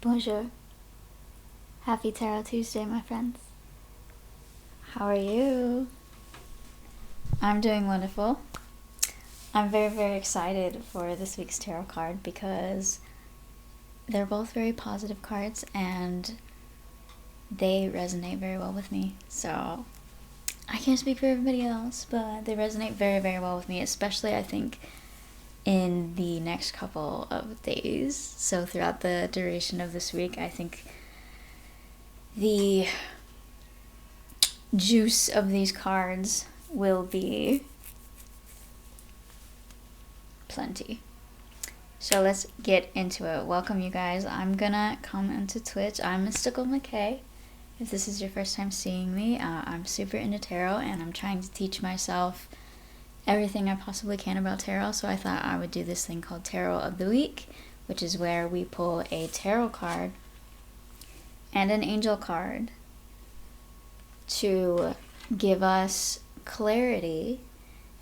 Bonjour. Happy Tarot Tuesday, my friends. How are you? I'm doing wonderful. I'm very, very excited for this week's tarot card because they're both very positive cards and they resonate very well with me. So I can't speak for everybody else, but they resonate very, very well with me, especially I think in the next couple of days. So throughout the duration of this week, I think the juice of these cards will be plenty. So let's get into it. Welcome, you guys. I'm gonna come into Twitch. I'm Mystical McKay. If this is your first time seeing me, I'm super into tarot and I'm trying to teach myself everything I possibly can about tarot, so I thought I would do this thing called Tarot of the Week, which is where we pull a tarot card and an angel card to give us clarity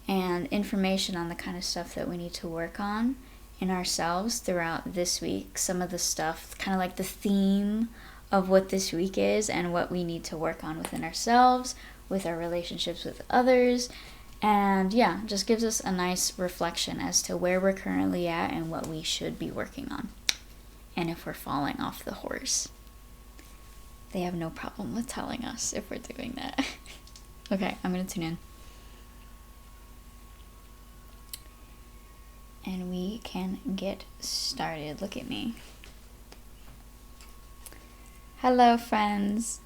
and information on the kind of stuff that we need to work on in ourselves throughout this week. Some of the stuff, kind of like the theme of what this week is and what we need to work on within ourselves, with our relationships with others. And yeah, just gives us a nice reflection as to where we're currently at and what we should be working on. And if we're falling off the horse. They have no problem with telling us if we're doing that. Okay, I'm going to tune in. And we can get started. Look at me. Hello, friends.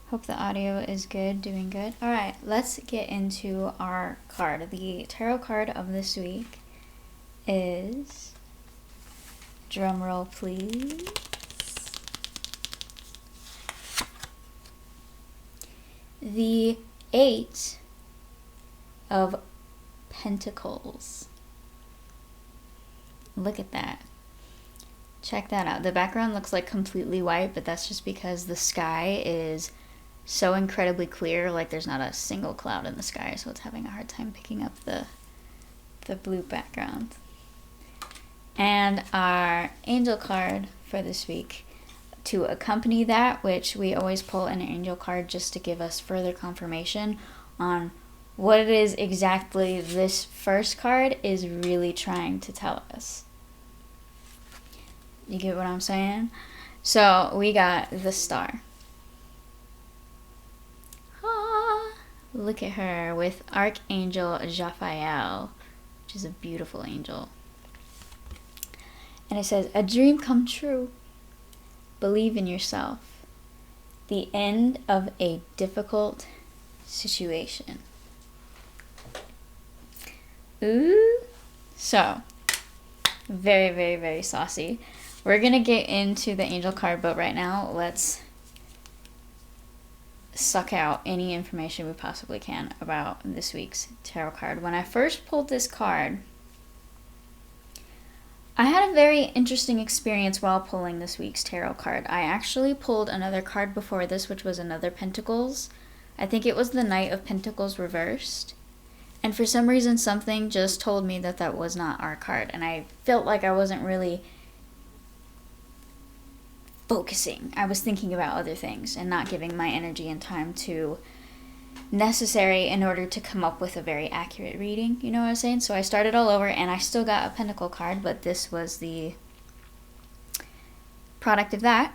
Hope the audio is good, doing good. All right, let's get into our card. The tarot card of this week is, drum roll please, the Eight of Pentacles. Look at that. Check that out. The background looks like completely white, but that's just because the sky is so incredibly clear, like there's not a single cloud in the sky, so it's having a hard time picking up the blue background. And our angel card for this week to accompany that, which we always pull an angel card just to give us further confirmation on what it is exactly this first card is really trying to tell us. You get what I'm saying? So we got the Star. Look at her with Archangel Raphael, which is a beautiful angel. And it says, a dream come true. Believe in yourself. The end of a difficult situation. Ooh. So, very, very, very saucy. We're going to get into the angel card, but right now, let's suck out any information we possibly can about this week's tarot card. When I first pulled this card, I had a very interesting experience while pulling this week's tarot card. I actually pulled another card before this, which was another Pentacles. I think it was the Knight of Pentacles reversed. And for some reason, something just told me that that was not our card. And I felt like I wasn't really focusing. I was thinking about other things and not giving my energy and time to necessary in order to come up with a very accurate reading. You know what I'm saying? So I started all over and I still got a Pentacle card, but this was the product of that.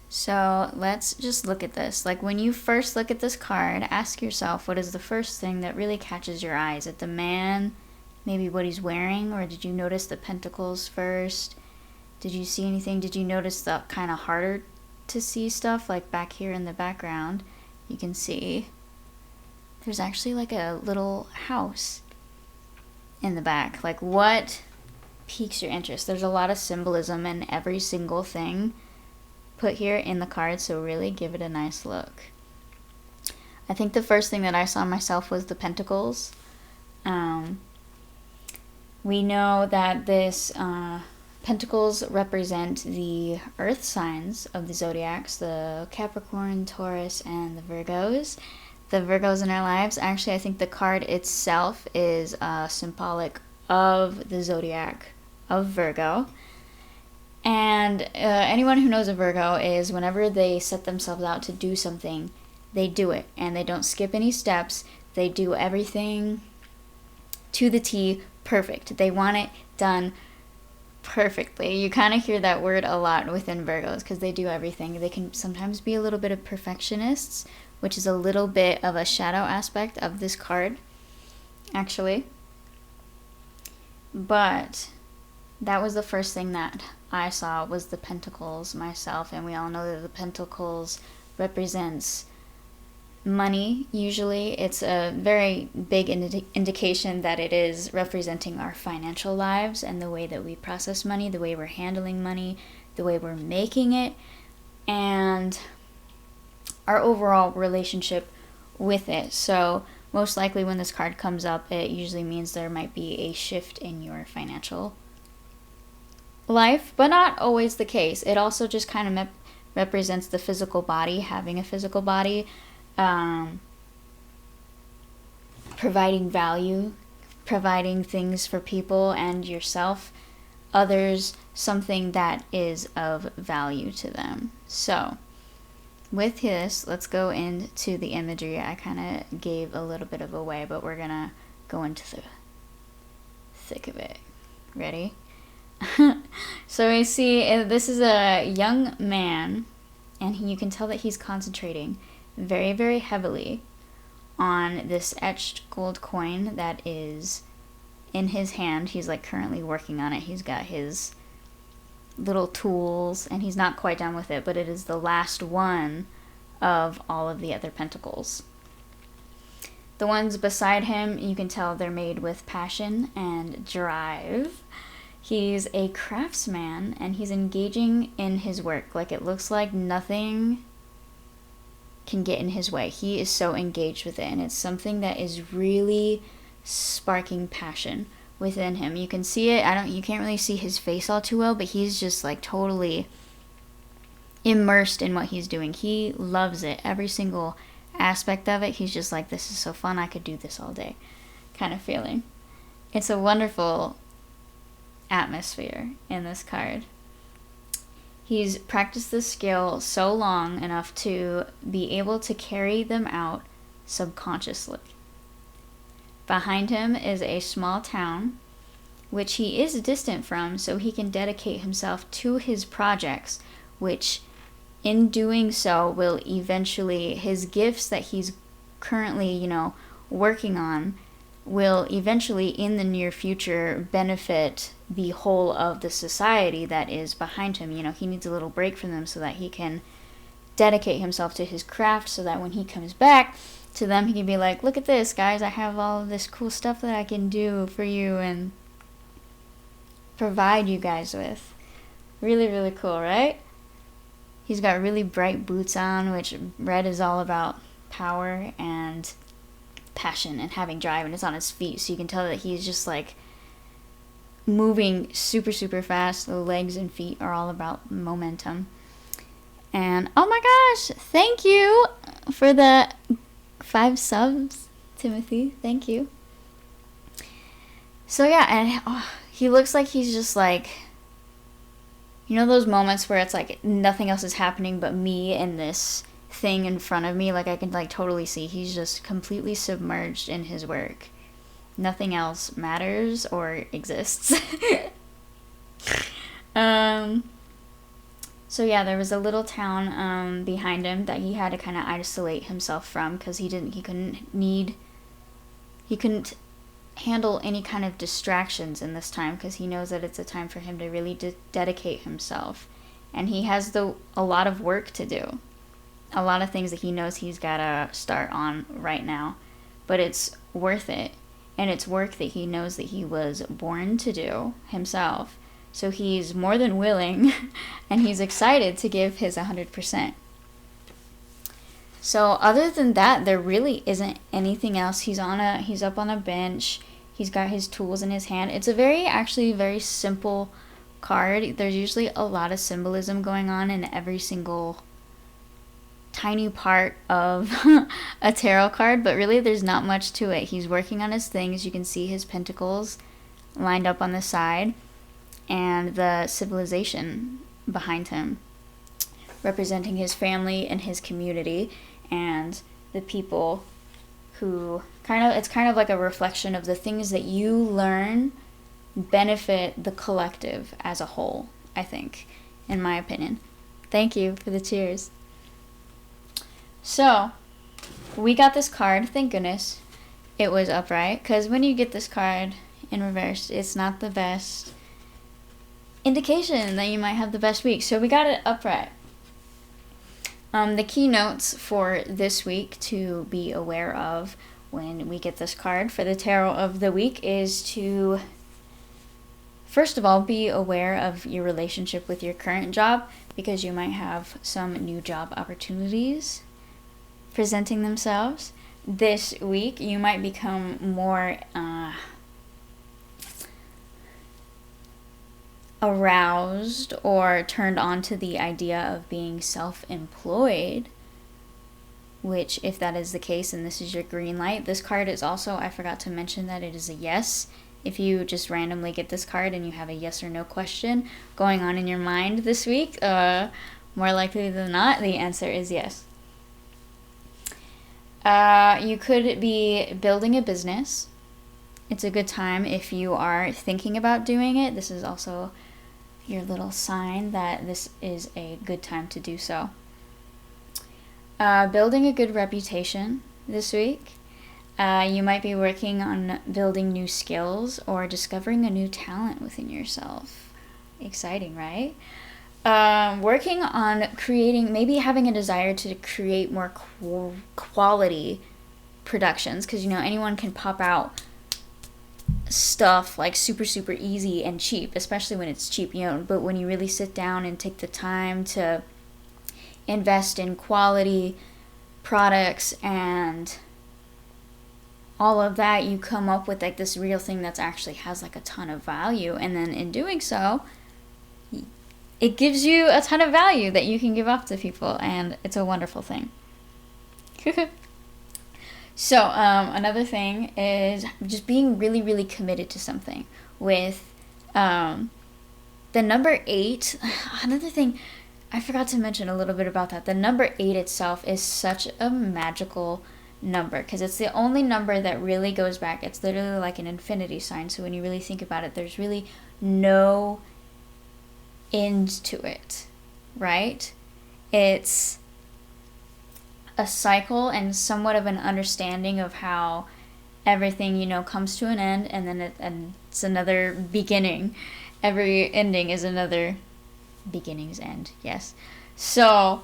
So let's just look at this. Like when you first look at this card, ask yourself, what is the first thing that really catches your eye? Is it the man? Maybe what he's wearing? Or did you notice the pentacles first? Did you see anything? Did you notice the kind of harder to see stuff? Like back here in the background, you can see there's actually like a little house in the back. Like what piques your interest? There's a lot of symbolism in every single thing put here in the card, so really give it a nice look. I think the first thing that I saw myself was the Pentacles. We know that this Pentacles represent the earth signs of the zodiacs, the Capricorn, Taurus, and the Virgos. The Virgos in our lives. Actually, I think the card itself is symbolic of the zodiac of Virgo. And anyone who knows a Virgo is whenever they set themselves out to do something, they do it. And they don't skip any steps. They do everything to the T, perfect. They want it done perfectly. You kind of hear that word a lot within Virgos because they do everything. They can sometimes be a little bit of perfectionists, which is a little bit of a shadow aspect of this card, actually. But that was the first thing that I saw was the Pentacles myself, and we all know that the Pentacles represents money. Usually it's a very big indication that it is representing our financial lives and the way that we process money, the way we're handling money, the way we're making it, and our overall relationship with it. So most likely when this card comes up, it usually means there might be a shift in your financial life, but not always the case. It also just kind of represents the physical body, having a physical body, providing value, providing things for people and yourself, others, something that is of value to them. So with this, let's go into the imagery. I kind of gave a little bit of away, but we're gonna go into the thick of it. Ready? So we see this is a young man, and you can tell that he's concentrating very, very heavily on this etched gold coin that is in his hand. He's like currently working on it. He's got his little tools, and he's not quite done with it, but it is the last one of all of the other pentacles. The ones beside him, you can tell they're made with passion and drive. He's a craftsman, and he's engaging in his work. Like, it looks like nothing can get in his way. He is so engaged with it, and it's something that is really sparking passion within him. You can see it. You can't really see his face all too well, but he's just like totally immersed in what he's doing. He loves it. Every single aspect of it. He's just like, this is so fun. I could do this all day kind of feeling. It's a wonderful atmosphere in this card. He's practiced this skill so long enough to be able to carry them out subconsciously. Behind him is a small town, which he is distant from, so he can dedicate himself to his projects, which in doing so will eventually, his gifts that he's currently, working on will eventually in the near future benefit the whole of the society that is behind him. He needs a little break from them so that he can dedicate himself to his craft, so that when he comes back to them, he can be like, look at this, guys, I have all of this cool stuff that I can do for you and provide you guys with. Really, really cool, right? He's got really bright boots on, which red is all about power and passion and having drive, and it's on his feet, so you can tell that he's just like moving super, super fast. The legs and feet are all about momentum. And oh my gosh, thank you for the 5 subs, Timothy. Thank you. So yeah, and he looks like he's just like, those moments where it's like nothing else is happening but me and this thing in front of me. Like, I can like totally see he's just completely submerged in his work. Nothing else matters or exists. So yeah, there was a little town behind him that he had to kind of isolate himself from, because he couldn't handle any kind of distractions in this time, because he knows that it's a time for him to really dedicate himself, and he has a lot of work to do, a lot of things that he knows he's got to start on right now, but it's worth it, and it's work that he knows that he was born to do himself. So he's more than willing, and he's excited to give his 100%. So other than that, there really isn't anything else. He's up on a bench. He's got his tools in his hand. It's a very simple card. There's usually a lot of symbolism going on in every single tiny part of a tarot card, but really there's not much to it. He's working on his things. You can see his pentacles lined up on the side. and the civilization behind him, representing his family and his community and the people who it's kind of like a reflection of the things that you learn benefit the collective as a whole, I think, in my opinion. Thank you for the cheers. So, we got this card, thank goodness it was upright, because when you get this card in reverse, it's not the best indication that you might have the best week. So we got it upright. The keynotes for this week to be aware of when we get this card for the tarot of the week is to, first of all, be aware of your relationship with your current job, because you might have some new job opportunities presenting themselves. This week, you might become more aroused or turned on to the idea of being self-employed, which, if that is the case and this is your green light, this card is also, I forgot to mention that it is a yes. If you just randomly get this card and you have a yes or no question going on in your mind this week, more likely than not, the answer is yes. You could be building a business. It's a good time if you are thinking about doing it. This is also your little sign that this is a good time to do so. Building a good reputation this week. You might be working on building new skills or discovering a new talent within yourself. Exciting, right? Working on creating, maybe having a desire to create more quality productions, because, you know, anyone can pop out stuff like super easy and cheap, especially when it's cheap, you know, but when you really sit down and take the time to invest in quality products and all of that, you come up with like this real thing that's actually has like a ton of value, and then in doing so, it gives you a ton of value that you can give off to people, and it's a wonderful thing. So, another thing is just being really committed to something. With the number 8, another thing, I forgot to mention a little bit about that. The number 8 itself is such a magical number, because it's the only number that really goes back. It's literally like an infinity sign, so when you really think about it, there's really no end to it, right? It's a cycle and somewhat of an understanding of how everything, you know, comes to an end, and then it's another beginning. Every ending is another beginning's end, yes. So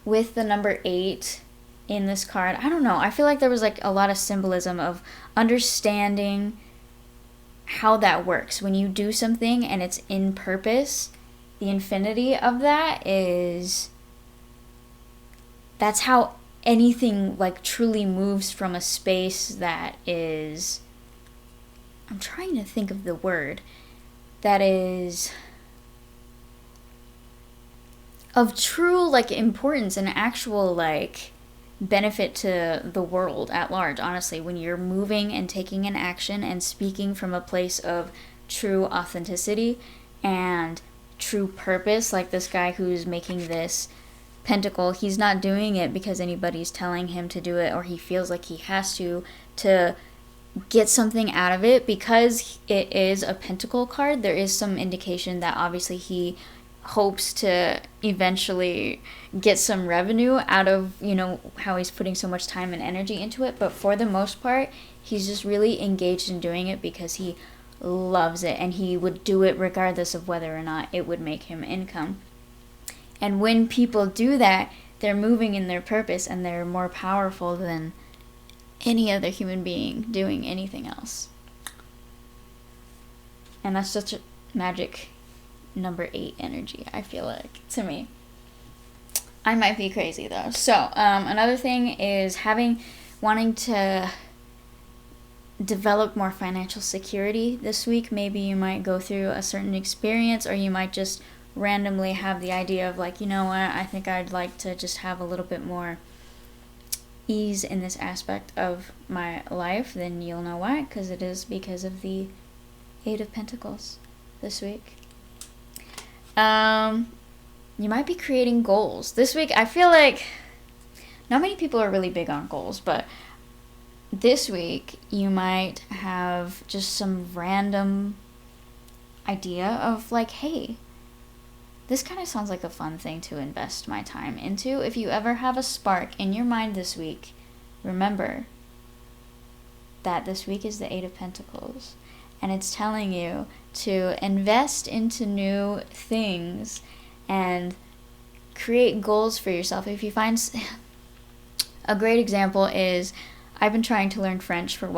with the number 8 in this card, I don't know, I feel like there was like a lot of symbolism of understanding how that works. When you do something and it's in purpose, the infinity of that is, that's how anything like truly moves from a space that is, I'm trying to think of the word, that is of true like importance and actual like benefit to the world at large. Honestly, when you're moving and taking an action and speaking from a place of true authenticity and true purpose, like this guy who's making this pentacle, he's not doing it because anybody's telling him to do it or he feels like he has to get something out of it. Because it is a pentacle card, there is some indication that obviously he hopes to eventually get some revenue out of, you know, how he's putting so much time and energy into it. But for the most part, he's just really engaged in doing it because he loves it, and he would do it regardless of whether or not it would make him income. And when people do that, they're moving in their purpose, and they're more powerful than any other human being doing anything else. And that's such a magic number 8 energy, I feel like, to me. I might be crazy though. So another thing is wanting to develop more financial security this week. Maybe you might go through a certain experience, or you might just randomly have the idea of like, you know what, I think I'd like to just have a little bit more ease in this aspect of my life. Then you'll know why, because it is because of the Eight of Pentacles this week. You might be creating goals. This week, I feel like not many people are really big on goals, but this week you might have just some random idea of like, hey, this kind of sounds like a fun thing to invest my time into. If you ever have a spark in your mind this week, remember that this week is the Eight of Pentacles, and it's telling you to invest into new things and create goals for yourself. If you find a great example is, I've been trying to learn French for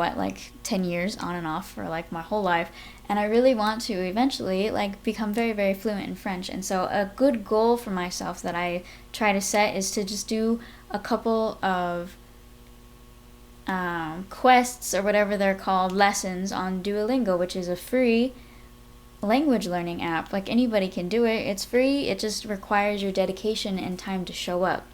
10 years on and off for like my whole life, and I really want to eventually like become very, very fluent in French. And so a good goal for myself that I try to set is to just do a couple of quests or whatever they're called, lessons on Duolingo, which is a free language learning app. Like, anybody can do it. It's free. It just requires your dedication and time to show up.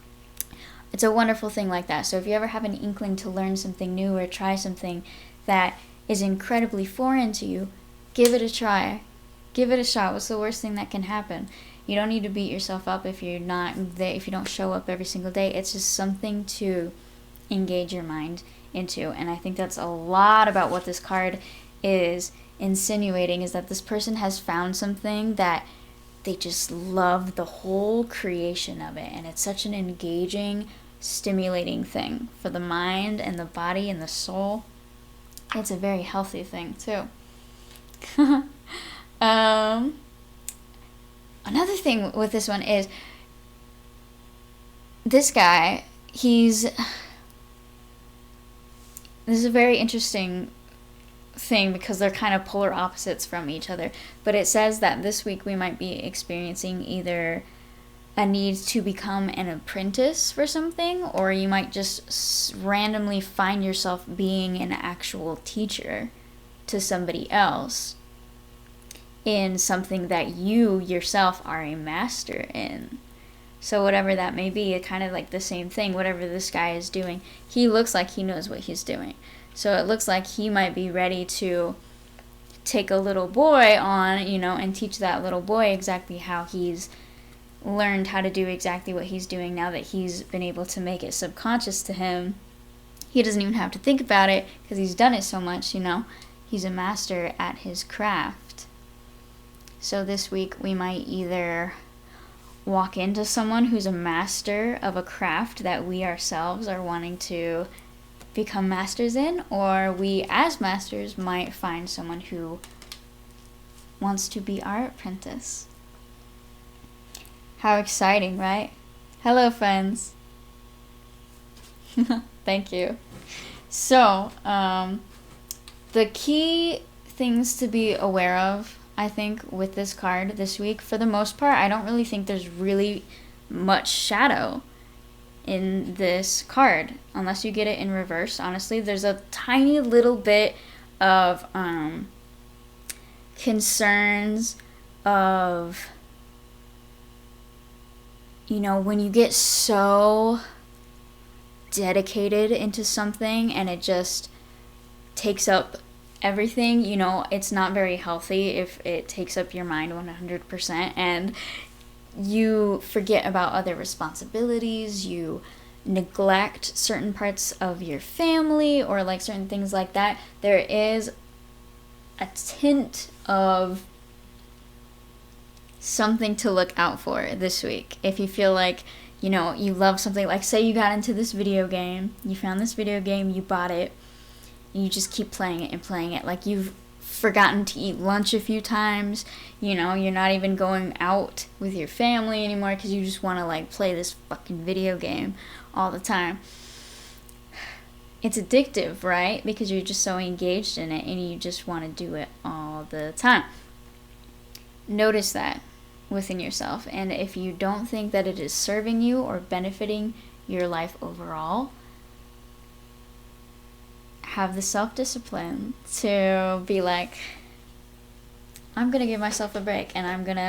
It's a wonderful thing like that. So if you ever have an inkling to learn something new or try something that is incredibly foreign to you, give it a try. Give it a shot. What's the worst thing that can happen? You don't need to beat yourself up if you're not there, if you don't show up every single day. It's just something to engage your mind into. And I think that's a lot about what this card is insinuating, is that this person has found something that they just love the whole creation of it. And it's such an engaging, stimulating thing for the mind and the body and the soul. It's a very healthy thing too. Another thing with this one is this guy, this is a very interesting thing because they're kind of polar opposites from each other. But it says that this week we might be experiencing either a need to become an apprentice for something, or you might just randomly find yourself being an actual teacher to somebody else in something that you yourself are a master in. So whatever that may be, it kind of like the same thing. Whatever this guy is doing, he looks like he knows what he's doing. So it looks like he might be ready to take a little boy on, and teach that little boy exactly how he's learned how to do exactly what he's doing now that he's been able to make it subconscious to him. He doesn't even have to think about it because he's done it so much, He's a master at his craft. So this week we might either walk into someone who's a master of a craft that we ourselves are wanting to become masters in, or we as masters might find someone who wants to be our apprentice. How exciting, right? Hello, friends. Thank you. So, the key things to be aware of, I think, with this card this week, for the most part, I don't really think there's really much shadow in this card, unless you get it in reverse. Honestly, there's a tiny little bit of concerns of, when you get so dedicated into something and it just takes up everything, it's not very healthy if it takes up your mind 100% and you forget about other responsibilities, you neglect certain parts of your family or like certain things like that. There is a tint of something to look out for this week. If you feel like, you love something, like say you got into this video game, you found this video game, you bought it, and you just keep playing it and playing it, like you've forgotten to eat lunch a few times, you're not even going out with your family anymore because you just want to like play this fucking video game all the time. It's addictive, right? Because you're just so engaged in it and you just want to do it all the time. Notice that within yourself, and if you don't think that it is serving you or benefiting your life overall, have the self-discipline to be like, I'm going to give myself a break and I'm going to,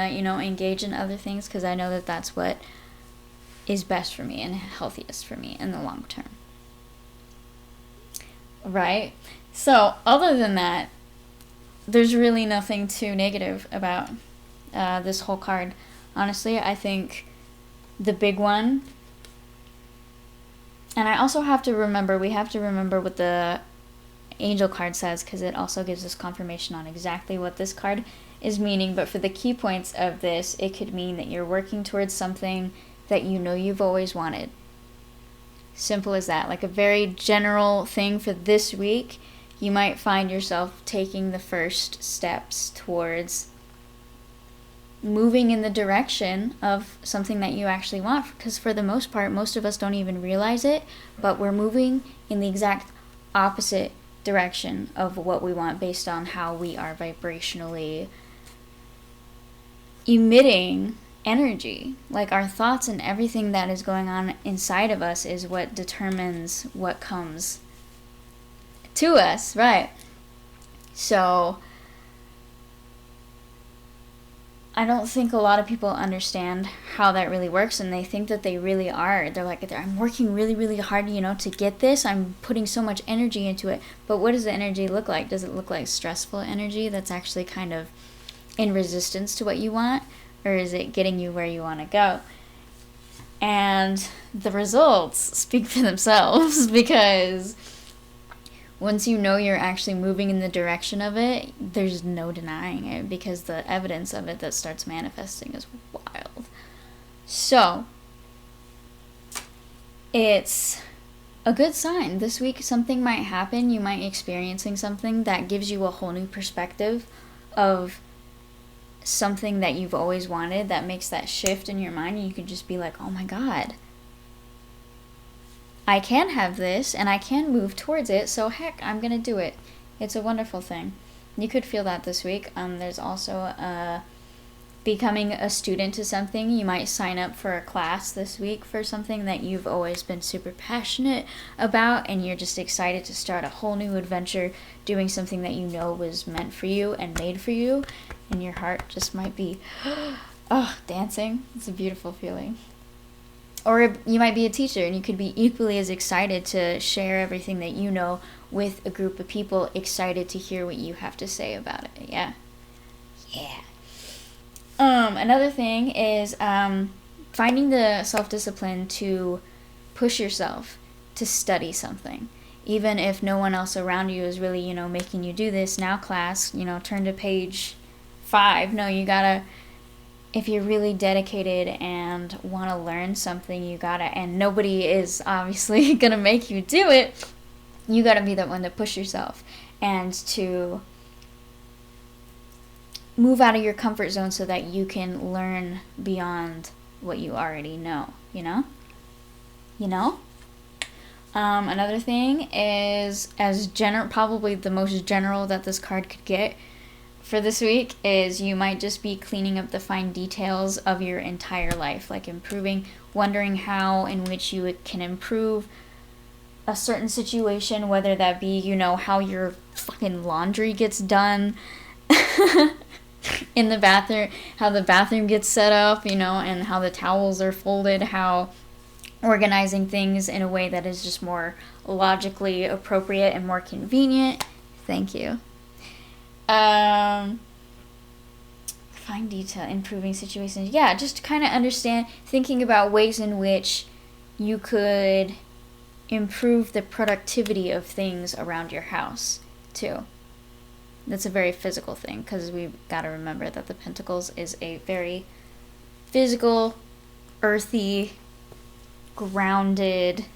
engage in other things because I know that that's what is best for me and healthiest for me in the long term. Right? So, other than that, there's really nothing too negative about this whole card. Honestly, I think the big one, and I also have to remember, we have to remember what the angel card says, because it also gives us confirmation on exactly what this card is meaning. But for the key points of this, it could mean that you're working towards something that you know you've always wanted. Simple as that. Like a very general thing for this week, you might find yourself taking the first steps towards moving in the direction of something that you actually want. Because for the most part, most of us don't even realize it, but we're moving in the exact opposite direction of what we want based on how we are vibrationally emitting energy. Like our thoughts and everything that is going on inside of us is what determines what comes to us, right? So I don't think a lot of people understand how that really works, and they think that they really are. They're like, I'm working really, really hard, to get this. I'm putting so much energy into it. But what does the energy look like? Does it look like stressful energy that's actually kind of in resistance to what you want? Or is it getting you where you want to go? And the results speak for themselves, because once you know you're actually moving in the direction of it, there's no denying it, because the evidence of it that starts manifesting is wild. So, it's a good sign. This week something might happen. You might be experiencing something that gives you a whole new perspective of something that you've always wanted, that makes that shift in your mind, and you can just be like, oh my God, I can have this, and I can move towards it, so heck, I'm going to do it. It's a wonderful thing. You could feel that this week. There's also becoming a student to something. You might sign up for a class this week for something that you've always been super passionate about, and you're just excited to start a whole new adventure doing something that you know was meant for you and made for you, and your heart just might be, dancing. It's a beautiful feeling. Or you might be a teacher, and you could be equally as excited to share everything that you know with a group of people excited to hear what you have to say about it. Yeah. Another thing is finding the self-discipline to push yourself to study something. Even if no one else around you is really, making you do this. Now class, turn to page 5. No, you gotta... If you're really dedicated and want to learn something, you gotta, and nobody is obviously gonna make you do it, you gotta be the one to push yourself and to move out of your comfort zone so that you can learn beyond what you already know, Another thing is, probably the most general that this card could get for this week, is you might just be cleaning up the fine details of your entire life, like wondering how in which you can improve a certain situation, whether that be, how your fucking laundry gets done in the bathroom, how the bathroom gets set up, and how the towels are folded, how organizing things in a way that is just more logically appropriate and more convenient. Thank you. Fine detail, improving situations. Yeah, just kind of thinking about ways in which you could improve the productivity of things around your house, too. That's a very physical thing, because we've got to remember that the Pentacles is a very physical, earthy, grounded,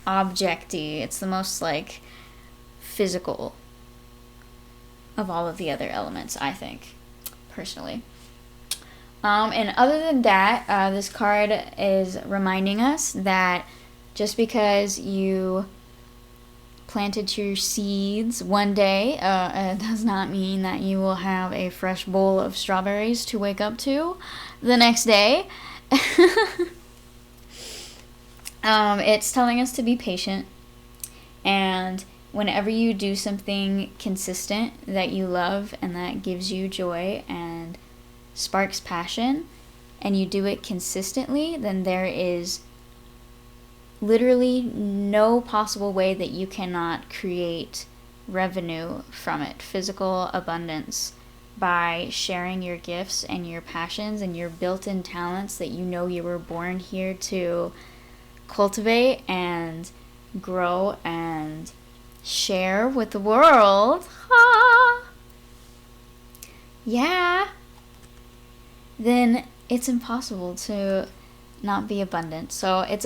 object-y. It's the most, physical of all of the other elements, I think, personally. And other than that, this card is reminding us that just because you planted your seeds one day, it does not mean that you will have a fresh bowl of strawberries to wake up to the next day. It's telling us to be patient, and whenever you do something consistent that you love and that gives you joy and sparks passion, and you do it consistently, then there is literally no possible way that you cannot create revenue from it, physical abundance, by sharing your gifts and your passions and your built-in talents that you know you were born here to cultivate and grow and share with the world. Yeah. Then it's impossible to not be abundant. So it's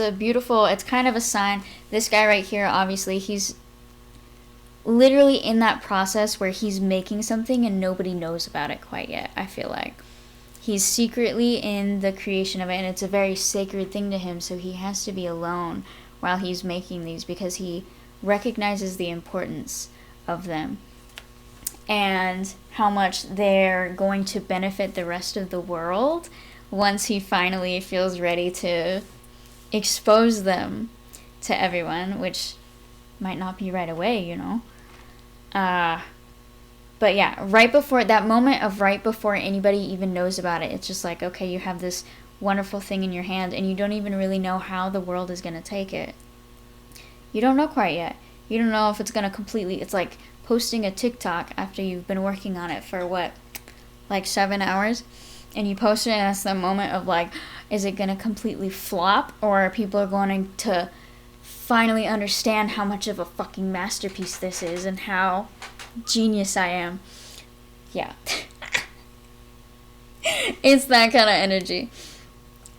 kind of a sign. This guy right here, obviously, he's literally in that process where he's making something and nobody knows about it quite yet, I feel like. He's secretly in the creation of it, and it's a very sacred thing to him, so he has to be alone while he's making these because he recognizes the importance of them and how much they're going to benefit the rest of the world once he finally feels ready to expose them to everyone, which might not be right away, you know. But yeah, right before anybody even knows about it, it's just like, okay, you have this wonderful thing in your hand and you don't even really know how the world is going to take it. You don't know quite yet. You don't know if it's going to completely, it's like posting a TikTok after you've been working on it for like 7 hours, and you post it and it's the moment of like, is it going to completely flop, or are people going to finally understand how much of a fucking masterpiece this is and how genius I am. Yeah. It's that kind of energy,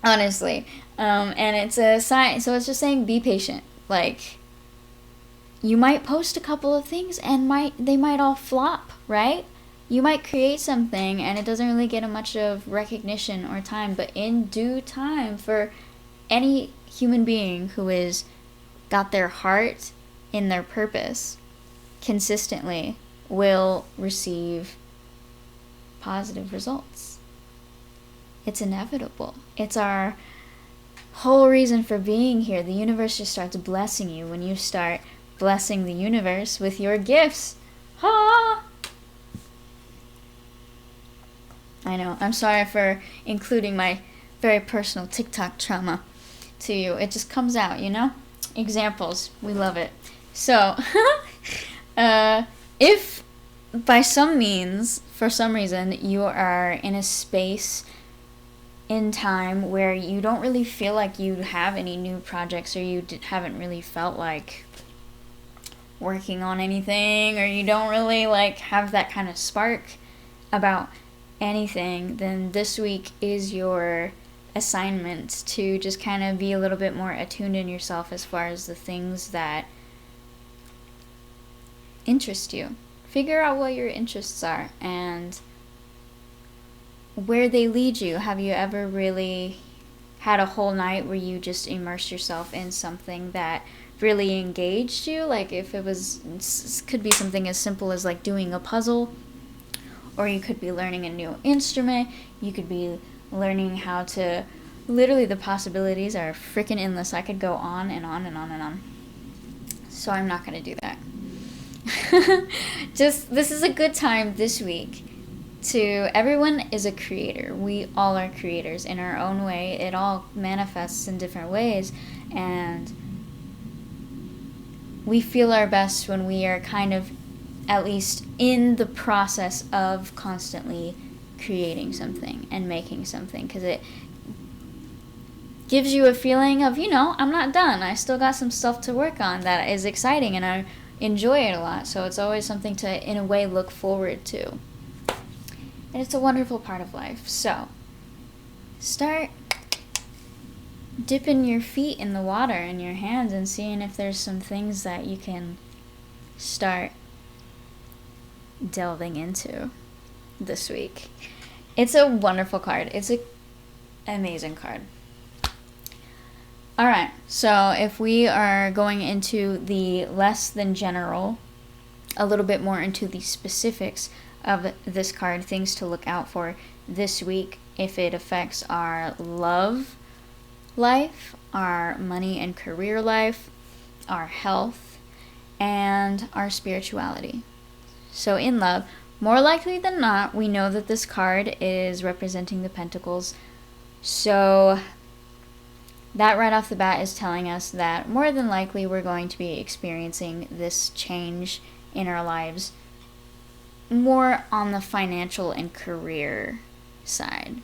honestly. And it's a sign, so it's just saying be patient. Like, you might post a couple of things and they might all flop, right? You might create something and it doesn't really get much of recognition or time, but in due time, for any human being who is got their heart in their purpose, consistently will receive positive results. It's inevitable. It's our whole reason for being here. The universe just starts blessing you when you start blessing the universe with your gifts. Ha! I know. I'm sorry for including my very personal TikTok trauma to you. It just comes out, you know? Examples. We love it. So, if by some means, for some reason, you are in a space in time where you don't really feel like you have any new projects, or you haven't really felt like working on anything, or you don't really like have that kind of spark about anything, then this week is your assignment to just kind of be a little bit more attuned in yourself as far as the things that interest you. Figure out what your interests are and where they lead you. Have you ever really had a whole night where you just immersed yourself in something that really engaged you? Like, if it could be something as simple as like doing a puzzle, or you could be learning a new instrument, you could be learning how to, literally the possibilities are freaking endless. I could go on and on and on and on. So I'm not going to do that. This is a good time this week everyone is a creator. We all are creators in our own way. It all manifests in different ways, and we feel our best when we are kind of at least in the process of constantly creating something and making something, because it gives you a feeling of, I'm not done. I still got some stuff to work on that is exciting, and I enjoy it a lot. So it's always something to, in a way, look forward to. And it's a wonderful part of life. So start dipping your feet in the water and your hands and seeing if there's some things that you can start delving into this week. It's a wonderful card. It's an amazing card. Alright, so if we are going into the less than general, a little bit more into the specifics of this card, things to look out for this week if it affects our love life, our money and career life, our health, and our spirituality. So in love, more likely than not, we know that this card is representing the Pentacles. So that right off the bat is telling us that more than likely we're going to be experiencing this change in our lives more on the financial and career side.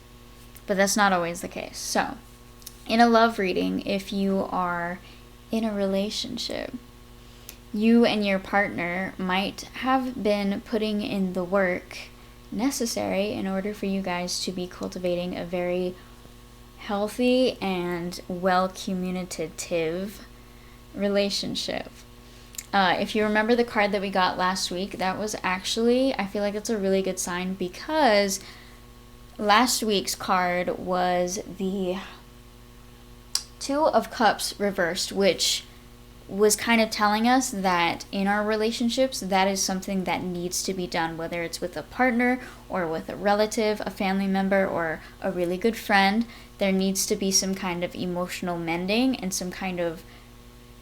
But that's not always the case. So, in a love reading, if you are in a relationship, you and your partner might have been putting in the work necessary in order for you guys to be cultivating a very healthy and well-communicative relationship. If you remember the card that we got last week, that was actually, I feel like it's a really good sign, because last week's card was the Two of Cups reversed, which was kind of telling us that in our relationships, that is something that needs to be done, whether it's with a partner or with a relative, a family member, or a really good friend. There needs to be some kind of emotional mending and some kind of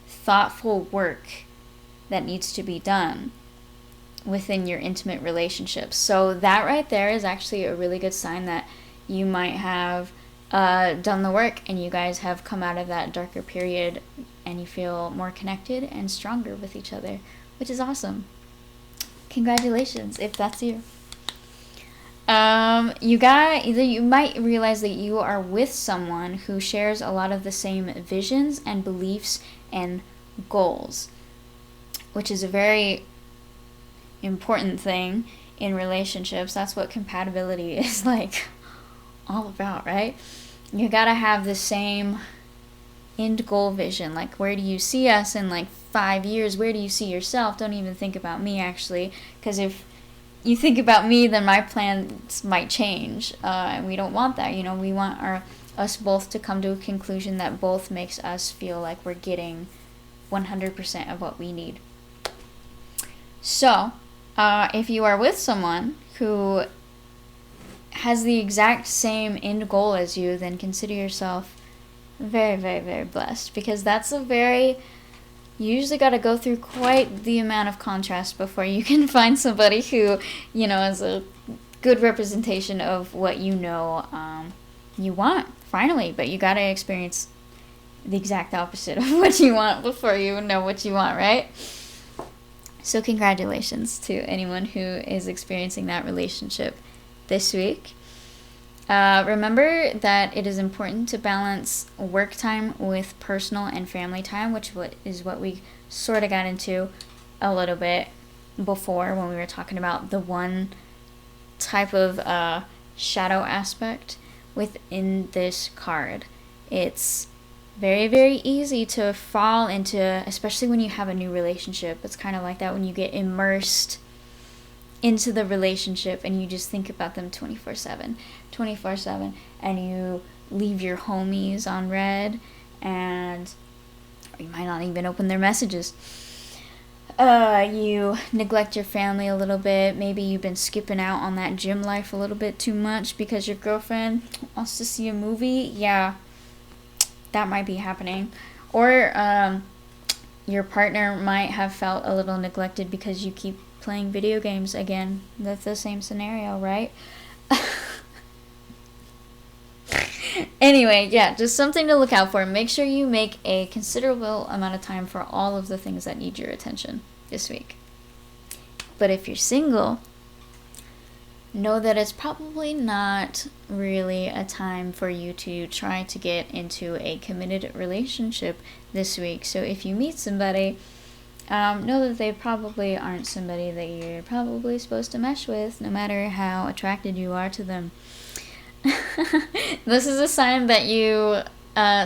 thoughtful work that needs to be done within your intimate relationships. So that right there is actually a really good sign that you might have done the work and you guys have come out of that darker period and you feel more connected and stronger with each other, which is awesome. Congratulations if that's you. You might realize that you are with someone who shares a lot of the same visions and beliefs and goals, which is a very important thing in relationships. That's what compatibility is like all about, right? You gotta have the same end goal vision. Like, where do you see us in like 5 years? Where do you see yourself? Don't even think about me, actually, because if you think about me, then my plans might change, and we don't want that. We want us both to come to a conclusion that both makes us feel like we're getting 100% of what we need. So, if you are with someone who has the exact same end goal as you, then consider yourself very, very, very blessed, because you usually got to go through quite the amount of contrast before you can find somebody who, is a good representation of what you want, finally. But you got to experience the exact opposite of what you want before you know what you want, right? So congratulations to anyone who is experiencing that relationship this week. Remember that it is important to balance work time with personal and family time, which is what we sort of got into a little bit before when we were talking about the one type of shadow aspect within this card. It's very, very easy to fall into, especially when you have a new relationship. It's kind of like that when you get immersed into the relationship and you just think about them 24/7, and you leave your homies on red, and you might not even open their messages. You neglect your family a little bit. Maybe you've been skipping out on that gym life a little bit too much because your girlfriend wants to see a movie. Yeah, that might be happening. Or your partner might have felt a little neglected because you keep playing video games again. That's the same scenario, right? Anyway, yeah, just something to look out for. Make sure you make a considerable amount of time for all of the things that need your attention this week. But if you're single, know that it's probably not really a time for you to try to get into a committed relationship this week. So if you meet somebody, know that they probably aren't somebody that you're probably supposed to mesh with, no matter how attracted you are to them. This is a sign that you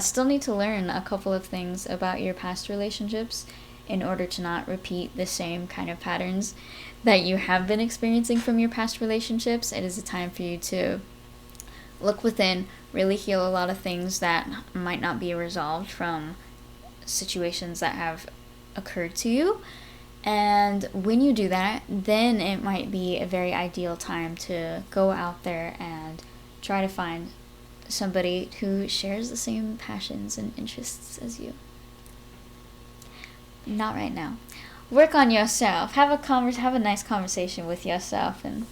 still need to learn a couple of things about your past relationships in order to not repeat the same kind of patterns that you have been experiencing from your past relationships. It is a time for you to look within, really heal a lot of things that might not be resolved from situations that have occurred to you. And when you do that, then it might be a very ideal time to go out there and try to find somebody who shares the same passions and interests as you. Not right now. Work on yourself. Have a nice conversation with yourself and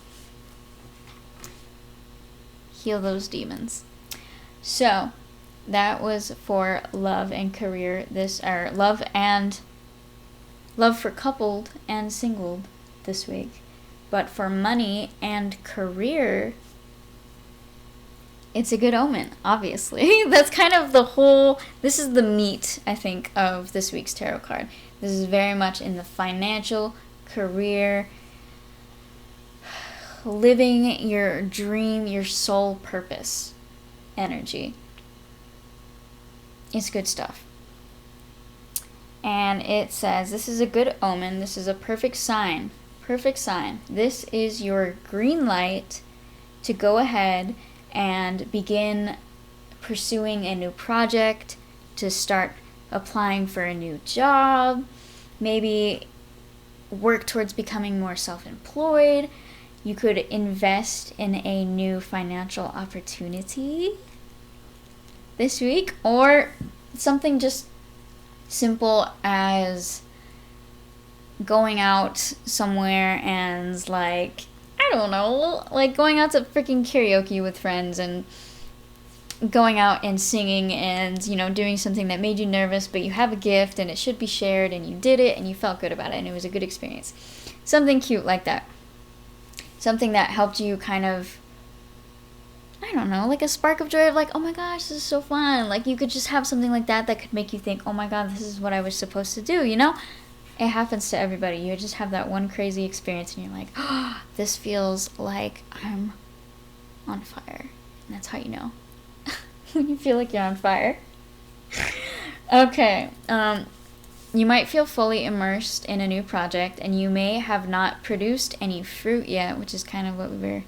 heal those demons. So, that was for love and career. Love and love for coupled and singled this week. But for money and career, it's a good omen, obviously. That's kind of this is the meat, I think, of this week's tarot card. This is very much in the financial, career, living your dream, your soul purpose energy. It's good stuff. And it says, this is a good omen. This is a perfect sign. Perfect sign. This is your green light to go ahead and begin pursuing a new project, to start applying for a new job, maybe work towards becoming more self-employed. You could invest in a new financial opportunity this week, or something just simple as going out somewhere and like, I don't know, like going out to freaking karaoke with friends and going out and singing and, you know, doing something that made you nervous, but you have a gift and it should be shared and you did it and you felt good about it and it was a good experience. Something cute like that. Something that helped you kind of, I don't know, like a spark of joy of like, oh my gosh, this is so fun. Like you could just have something like that that could make you think, oh my god, this is what I was supposed to do, you know? It happens to everybody. You just have that one crazy experience and you're like, oh, this feels like I'm on fire. And that's how you know. When you feel like you're on fire. Okay. You might feel fully immersed in a new project and you may have not produced any fruit yet, which is kind of what we were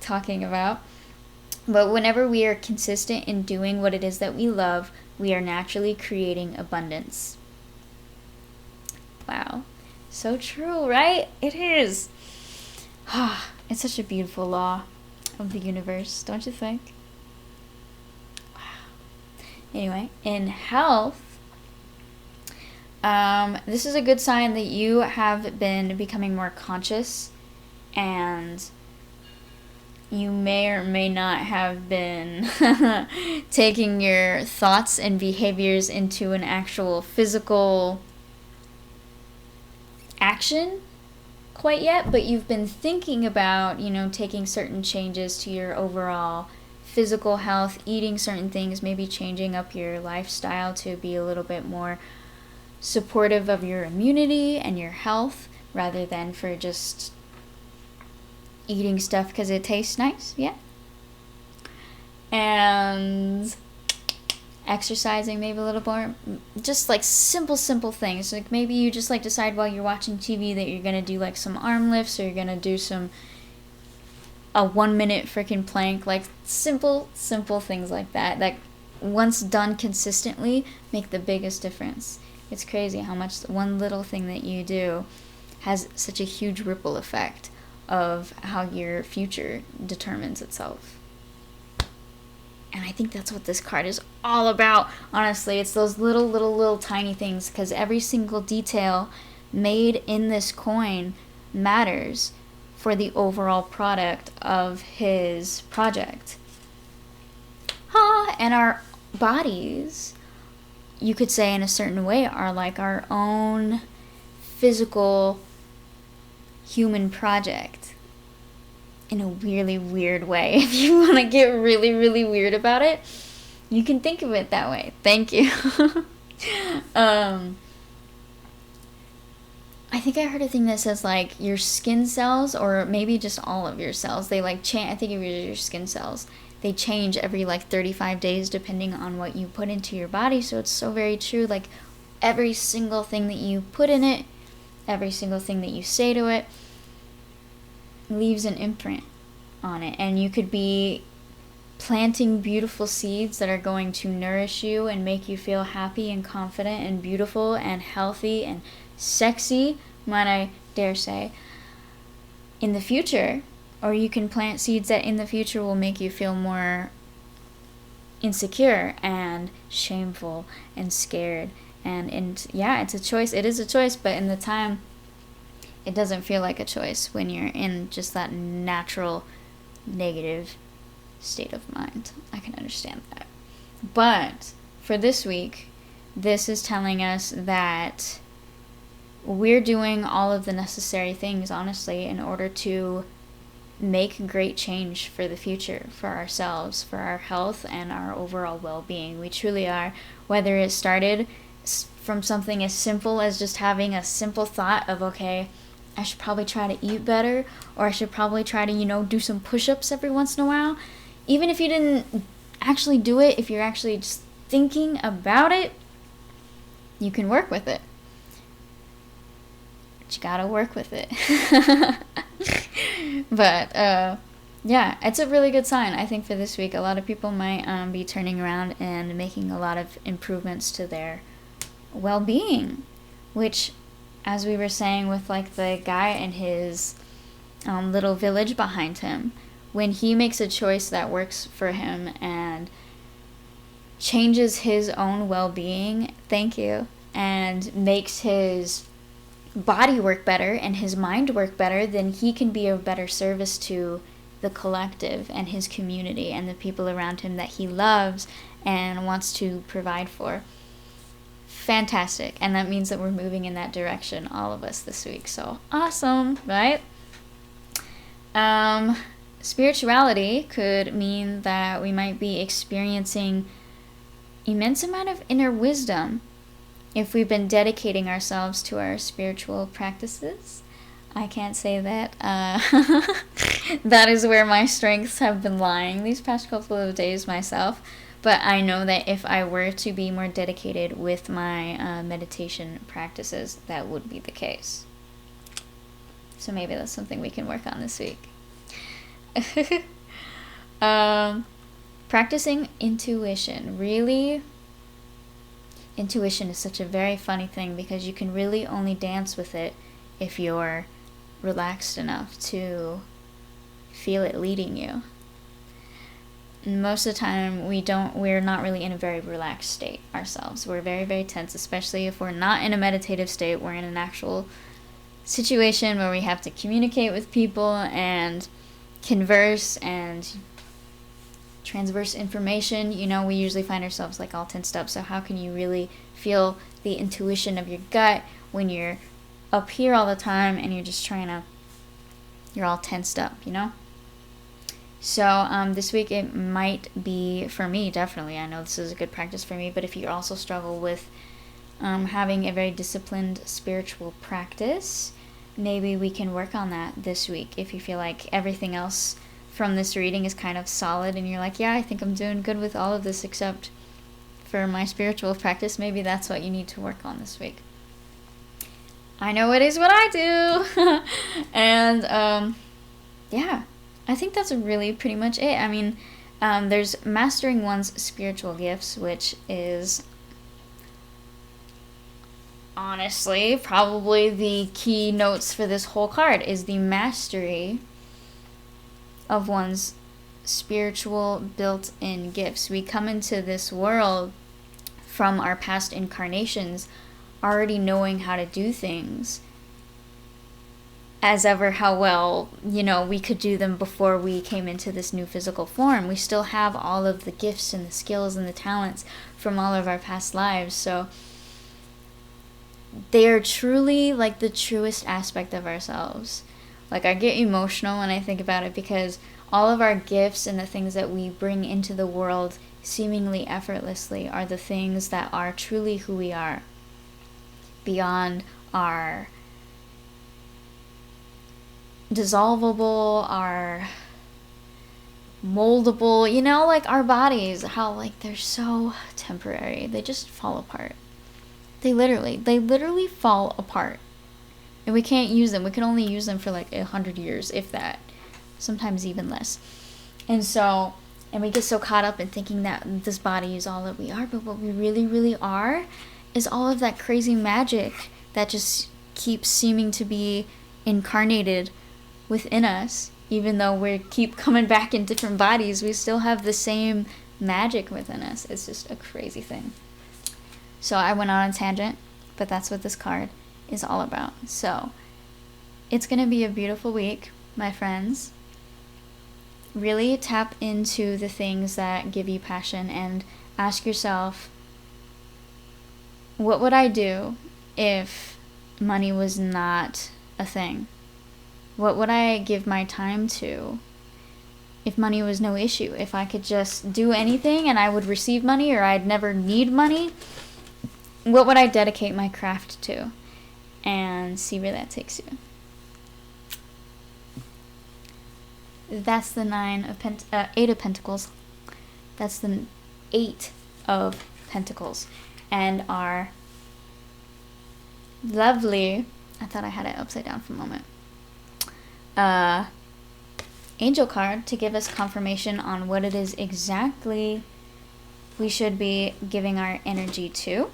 talking about. But whenever we are consistent in doing what it is that we love, we are naturally creating abundance. Wow. So true, right? It is. It's such a beautiful law of the universe, don't you think? Wow. Anyway, in health, this is a good sign that you have been becoming more conscious, and you may or may not have been taking your thoughts and behaviors into an actual physical action quite yet, but you've been thinking about, you know, taking certain changes to your overall physical health, eating certain things, maybe changing up your lifestyle to be a little bit more supportive of your immunity and your health rather than for just eating stuff because it tastes nice, yeah. And exercising maybe a little more, just like simple things. Like maybe you just like decide while you're watching TV that you're gonna do like some arm lifts, or you're gonna do a 1 minute freaking plank. Like simple things like that that once done consistently make the biggest difference. It's crazy how much one little thing that you do has such a huge ripple effect of how your future determines itself. And I think that's what this card is all about. Honestly, it's those little tiny things, because every single detail made in this coin matters for the overall product of his project. And our bodies, you could say in a certain way, are like our own physical human project. In a really weird way. If you want to get really weird about it, you can think of it that way. Thank you. I think I heard a thing that says like your skin cells, or maybe just all of your cells, they like change. I think it was your skin cells. They change every like 35 days depending on what you put into your body. So it's so very true. Like every single thing that you put in it, every single thing that you say to it, leaves an imprint on it. And you could be planting beautiful seeds that are going to nourish you and make you feel happy and confident and beautiful and healthy and sexy, might I dare say, in the future. Or you can plant seeds that in the future will make you feel more insecure and shameful and scared. And yeah, it's a choice. It is a choice, but in the time it doesn't feel like a choice when you're in just that natural negative state of mind. I can understand that. But for this week, this is telling us that we're doing all of the necessary things, honestly, in order to make great change for the future, for ourselves, for our health, and our overall well-being. We truly are. Whether it started from something as simple as just having a simple thought of, okay, I should probably try to eat better, or I should probably try to, do some push-ups every once in a while. Even if you didn't actually do it, if you're actually just thinking about it, you can work with it. But you gotta work with it. But yeah, it's a really good sign. I think for this week, a lot of people might be turning around and making a lot of improvements to their well-being, which, as we were saying with like the guy and his little village behind him, when he makes a choice that works for him and changes his own well-being, thank you, and makes his body work better and his mind work better, then he can be of better service to the collective and his community and the people around him that he loves and wants to provide for. Fantastic. And that means that we're moving in that direction, all of us, this week. So awesome, right? Spirituality could mean that we might be experiencing immense amount of inner wisdom if we've been dedicating ourselves to our spiritual practices. I can't say that that is where my strengths have been lying these past couple of days myself. But I know that if I were to be more dedicated with my meditation practices, that would be the case. So maybe that's something we can work on this week. Practicing intuition. Really, intuition is such a very funny thing because you can really only dance with it if you're relaxed enough to feel it leading you. Most of the time we're not really in a very relaxed state ourselves. We're very, very tense, especially if we're not in a meditative state. We're in an actual situation where we have to communicate with people and converse and transverse information. We usually find ourselves like all tensed up. So how can you really feel the intuition of your gut when you're up here all the time and you're all tensed up, So this week it might be, for me, definitely, I know this is a good practice for me, but if you also struggle with having a very disciplined spiritual practice, maybe we can work on that this week. If you feel like everything else from this reading is kind of solid and you're like, yeah, I think I'm doing good with all of this except for my spiritual practice, maybe that's what you need to work on this week. I know it is what I do. And yeah, I think that's really pretty much it. I mean, there's mastering one's spiritual gifts, which is honestly probably the key notes for this whole card, is the mastery of one's spiritual built-in gifts. We come into this world from our past incarnations already knowing how to do things as ever how well, we could do them before we came into this new physical form. We still have all of the gifts and the skills and the talents from all of our past lives. So they are truly like the truest aspect of ourselves. Like, I get emotional when I think about it because all of our gifts and the things that we bring into the world seemingly effortlessly are the things that are truly who we are, beyond our dissolvable, our moldable, like our bodies, how like they're so temporary. They just fall apart. They literally fall apart. And we can't use them. We can only use them for like 100 years, if that. Sometimes even less. And we get so caught up in thinking that this body is all that we are, but what we really, really are is all of that crazy magic that just keeps seeming to be incarnated within us. Even though we keep coming back in different bodies, we still have the same magic within us. It's just a crazy thing. So I went on a tangent, but that's what this card is all about. So it's going to be a beautiful week, my friends. Really tap into the things that give you passion and ask yourself, what would I do if money was not a thing? What would I give my time to if money was no issue? If I could just do anything and I would receive money, or I'd never need money, what would I dedicate my craft to? And see where that takes you. That's the Eight of Pentacles. That's the 8 of Pentacles. And our lovely, I thought I had it upside down for a moment, angel card to give us confirmation on what it is exactly we should be giving our energy to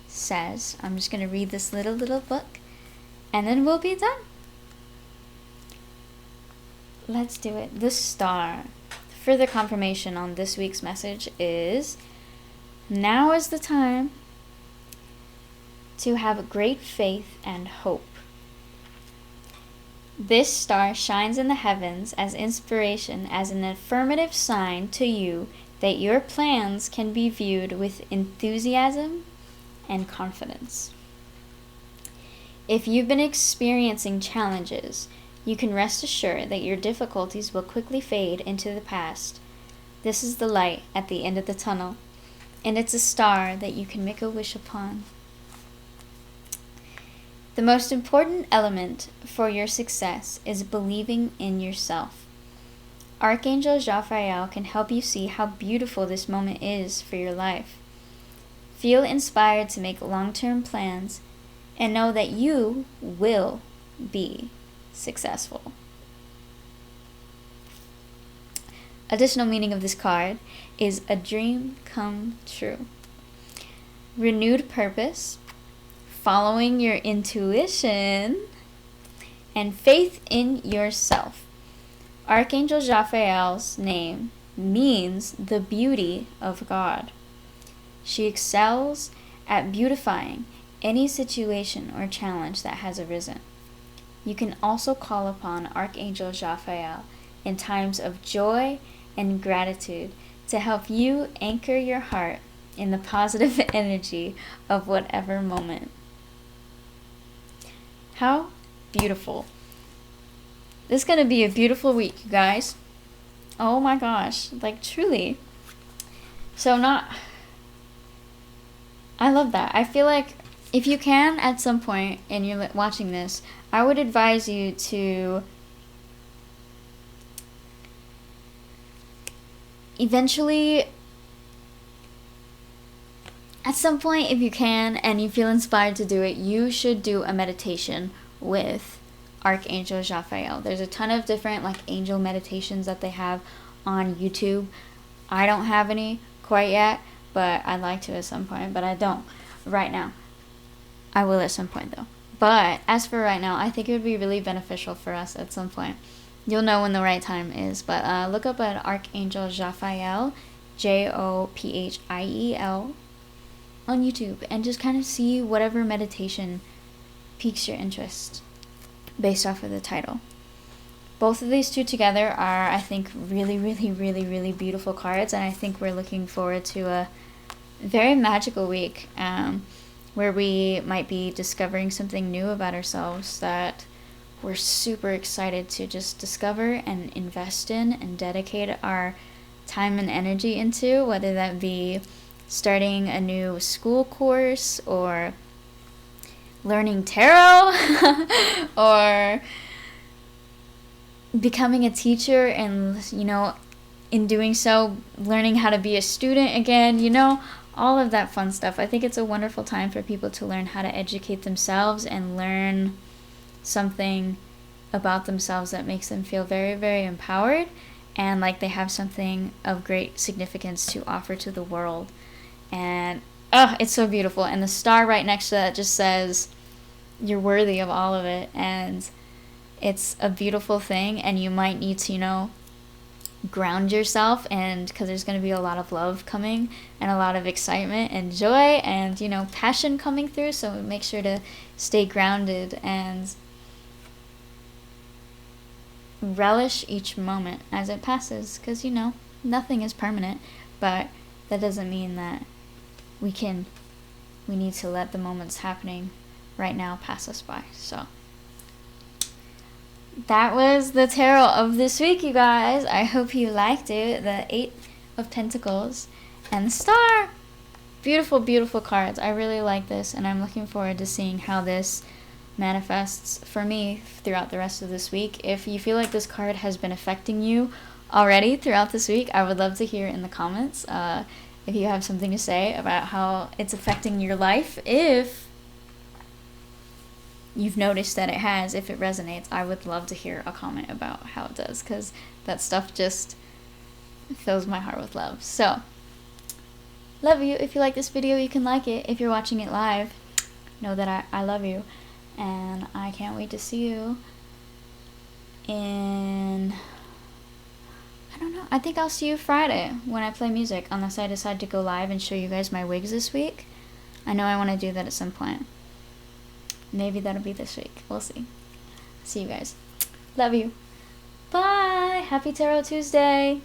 says, I'm just going to read this little book and then we'll be done. Let's do it. The star. Further confirmation on this week's message is, now is the time to have great faith and hope. This star shines in the heavens as inspiration, as an affirmative sign to you that your plans can be viewed with enthusiasm and confidence. If you've been experiencing challenges, you can rest assured that your difficulties will quickly fade into the past. This is the light at the end of the tunnel, and it's a star that you can make a wish upon. The most important element for your success is believing in yourself. Archangel Raphael can help you see how beautiful this moment is for your life. Feel inspired to make long-term plans and know that you will be successful. Additional meaning of this card is a dream come true. Renewed purpose, following your intuition, and faith in yourself. Archangel Raphael's name means the beauty of God. She excels at beautifying any situation or challenge that has arisen. You can also call upon Archangel Raphael in times of joy and gratitude to help you anchor your heart in the positive energy of whatever moment. How beautiful. This is going to be a beautiful week, you guys. Oh my gosh, like truly. I love that. I feel like if you can at some point and you're watching this, I would advise you to eventually, at some point, if you can and you feel inspired to do it, you should do a meditation with Archangel Raphael. There's a ton of different angel meditations that they have on YouTube. I don't have any quite yet, but I'd like to at some point, but I don't right now. I will at some point though. But as for right now, I think it would be really beneficial for us at some point. You'll know when the right time is, but look up at Archangel Raphael, Jophiel, on YouTube, and just kind of see whatever meditation piques your interest based off of the title. Both of these two together are, I think, really, really, really, really beautiful cards, and I think we're looking forward to a very magical week where we might be discovering something new about ourselves that we're super excited to just discover and invest in and dedicate our time and energy into, whether that be starting a new school course or learning tarot or becoming a teacher and, in doing so, learning how to be a student again, all of that fun stuff. I think it's a wonderful time for people to learn how to educate themselves and learn something about themselves that makes them feel very, very empowered and like they have something of great significance to offer to the world. And it's so beautiful. And the star right next to that just says you're worthy of all of it, and it's a beautiful thing. And you might need to ground yourself, and because there's going to be a lot of love coming and a lot of excitement and joy and passion coming through, so make sure to stay grounded and relish each moment as it passes, because nothing is permanent, but that doesn't mean that we need to let the moments happening right now pass us by. So that was the tarot of this week, you guys. I hope you liked it. The 8 of Pentacles and the Star. Beautiful, beautiful cards. I really like this, and I'm looking forward to seeing how this manifests for me throughout the rest of this week. If you feel like this card has been affecting you already throughout this week, I would love to hear in the comments if you have something to say about how it's affecting your life. If you've noticed that it has, if it resonates, I would love to hear a comment about how it does, because that stuff just fills my heart with love. So, love you. If you like this video, you can like it. If you're watching it live, know that I love you, and I can't wait to see you in, I don't know, I think I'll see you Friday when I play music, unless I decide to go live and show you guys my wigs this week. I know I want to do that at some point. Maybe that'll be this week. We'll see. See you guys. Love you. Bye. Happy Tarot Tuesday.